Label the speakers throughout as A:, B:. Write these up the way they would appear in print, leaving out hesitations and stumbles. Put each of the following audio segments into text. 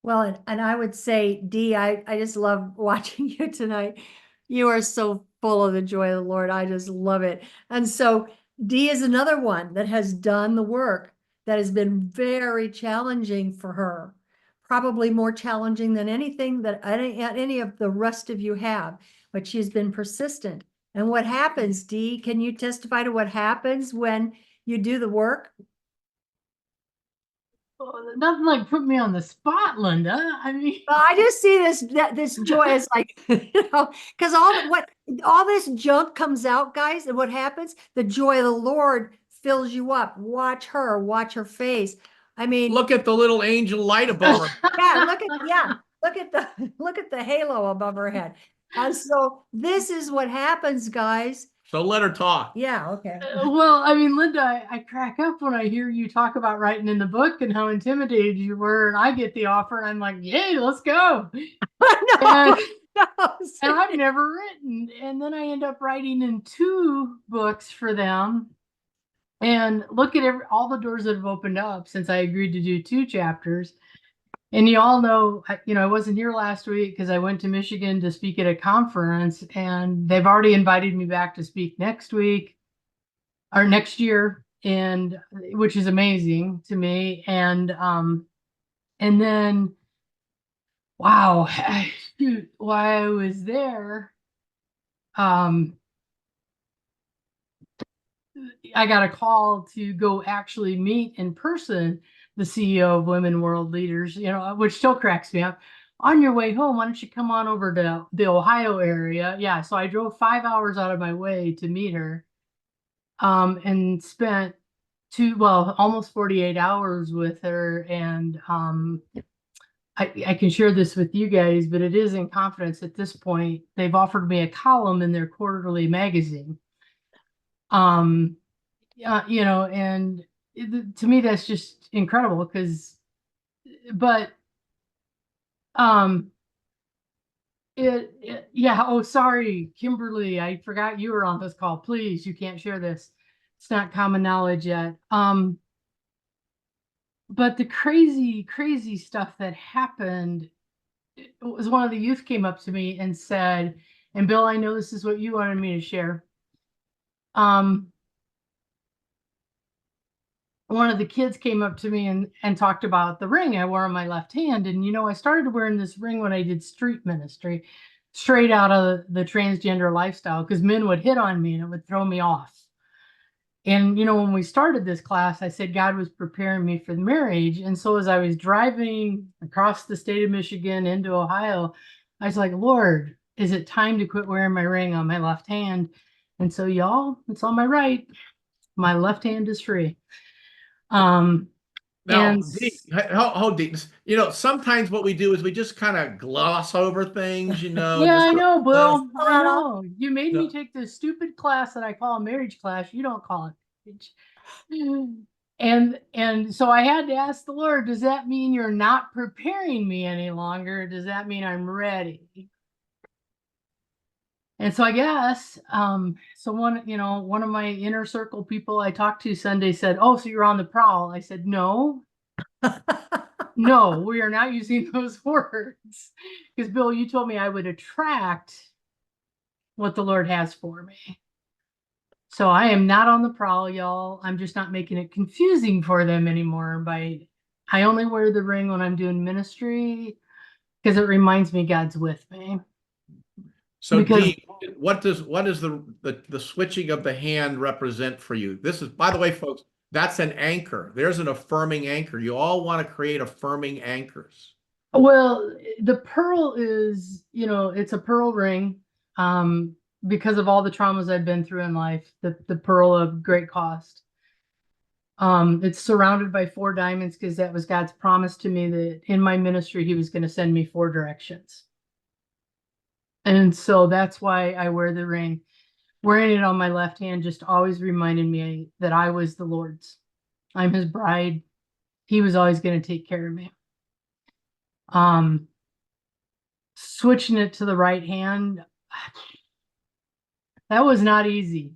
A: Well, and I would say, Dee, I just love watching you tonight. You are so full of the joy of the Lord. I just love it. And so Dee is another one that has done the work that has been very challenging for her, probably more challenging than anything that any of the rest of you have, but she's been persistent. And what happens, Dee? Can you testify to what happens when you do the work?
B: Oh, nothing like put me on the spot, Linda. I mean,
A: Well, I just see this joy as like, because all this junk comes out, guys, and what happens? The joy of the Lord fills you up. Watch her face. I mean,
C: Look at the little angel light above her.
A: look at the look at the halo above her head. And so this is what happens, guys.
C: So let her talk.
A: Yeah, okay.
B: well, I mean, Linda, I crack up when I hear you talk about writing in the book and how intimidated you were, and I get the offer, and I'm like, yay, let's go.
A: No,
B: And
A: no,
B: and I've never written, and then I end up writing in two books for them. And look at all the doors that have opened up since I agreed to do two chapters. And you all know, I wasn't here last week because I went to Michigan to speak at a conference, and they've already invited me back to speak next week or next year, and which is amazing to me. And then, wow, shoot, while I was there, um, I got a call to go actually meet in person the CEO of Women World Leaders, which still cracks me up. On your way home, why don't you come on over to the Ohio area? Yeah, so I drove 5 hours out of my way to meet her, and spent almost 48 hours with her. And I can share this with you guys, but it is in confidence at this point. They've offered me a column in their quarterly magazine. Um, and to me, that's just incredible but, um, yeah. Oh, sorry, Kimberly, I forgot you were on this call. Please, you can't share this. It's not common knowledge yet. But the crazy, crazy stuff that happened, it was one of the youth came up to me and said, and Bill, I know this is what you wanted me to share. Um, one of the kids came up to me and talked about the ring I wore on my left hand. And, I started wearing this ring when I did street ministry, straight out of the transgender lifestyle, because men would hit on me and it would throw me off. And, when we started this class, I said God was preparing me for the marriage. And so as I was driving across the state of Michigan into Ohio, I was like, Lord, is it time to quit wearing my ring on my left hand? And so, y'all, it's on my right. My left hand is free. Um,
C: Now,
B: and
C: how deep? Sometimes what we do is we just kind of gloss over things,
B: yeah,
C: just
B: I know, Bill. I
A: Well,
B: know. You made me
C: no.
B: take this stupid class that I call a marriage class. You don't call it marriage. And so I had to ask the Lord, does that mean you're not preparing me any longer? Does that mean I'm ready? And so I guess, so one of my inner circle people I talked to Sunday said, "Oh, so you're on the prowl." I said, "No, no, we are not using those words." Because Bill, you told me I would attract what the Lord has for me. So I am not on the prowl, y'all. I'm just not making it confusing for them anymore I only wear the ring when I'm doing ministry because it reminds me God's with me.
C: So
B: Because
C: deep. What is the switching of the hand represent for you? This is, by the way, folks, that's an anchor. There's an affirming anchor. You all want to create affirming anchors.
B: Well, the pearl is, it's a pearl ring. Because of all the traumas I've been through in life, the pearl of great cost. It's surrounded by four diamonds because that was God's promise to me that in my ministry, He was going to send me four directions. And so that's why I wear the ring. Wearing it on my left hand just always reminded me that I was the Lord's. I'm His bride. He was always going to take care of me. Switching it to the right hand, that was not easy.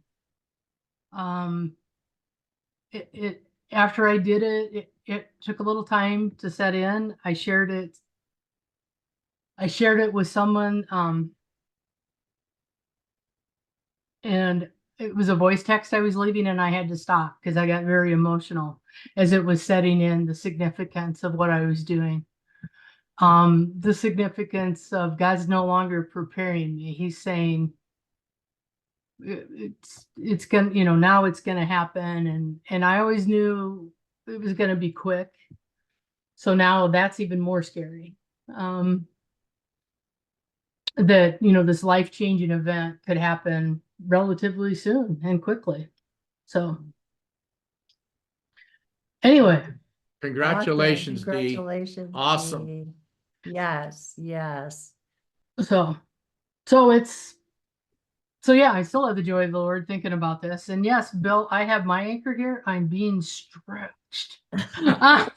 B: It after I did it took a little time to set in. I shared it I shared it with someone, and it was a voice text I was leaving, and I had to stop because I got very emotional as it was setting in the significance of what I was doing. The significance of God's no longer preparing me. He's saying it's gonna, now it's gonna happen, and I always knew it was gonna be quick. So now that's even more scary. That this life-changing event could happen relatively soon and quickly. So anyway,
C: Congratulations, Dee.
A: Congratulations.
C: Awesome.
A: Dee. Yes, yes.
B: so yeah, I still have the joy of the Lord thinking about this. And yes, Bill, I have my anchor here. I'm being stretched.
C: And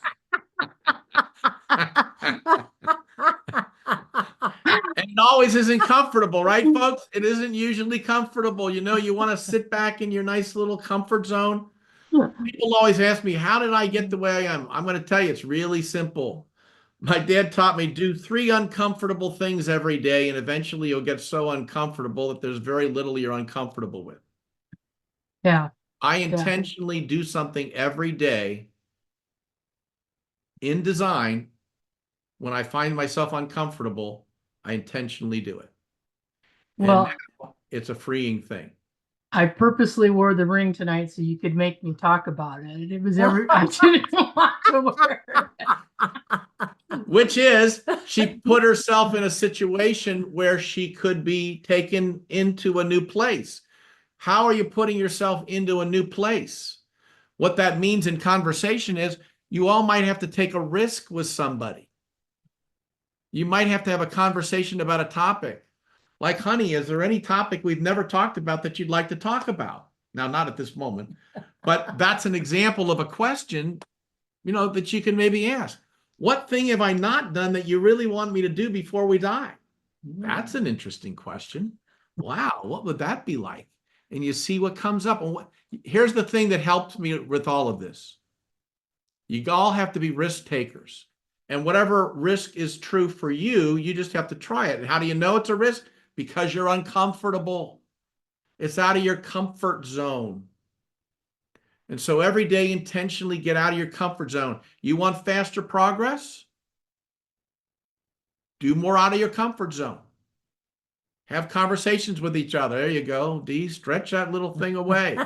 C: it always isn't comfortable, right, folks? It isn't usually comfortable. You want to sit back in your nice little comfort zone. People always ask me, how did I get the way I am? I'm going to tell you, it's really simple. My dad taught me do 3 uncomfortable things every day, and eventually you'll get so uncomfortable that there's very little you're uncomfortable with.
B: Yeah.
C: I intentionally do something every day in design. When I find myself uncomfortable, I intentionally do it.
B: Well,
C: And now it's a freeing thing.
B: I purposely wore the ring tonight so you could make me talk about it. It was I didn't want to wear it.
C: Which is, she put herself in a situation where she could be taken into a new place. How are you putting yourself into a new place? What that means in conversation is you all might have to take a risk with somebody. You might have to have a conversation about a topic. Like, honey, is there any topic we've never talked about that you'd like to talk about? Now, not at this moment, but that's an example of a question, that you can maybe ask. What thing have I not done that you really want me to do before we die? That's an interesting question. Wow, what would that be like? And you see what comes up. And here's the thing that helped me with all of this. You all have to be risk takers. And whatever risk is true for you, you just have to try it. And how do you know it's a risk? Because you're uncomfortable. It's out of your comfort zone. And so every day, intentionally get out of your comfort zone. You want faster progress? Do more out of your comfort zone. Have conversations with each other. There you go, Dee. Stretch that little thing away.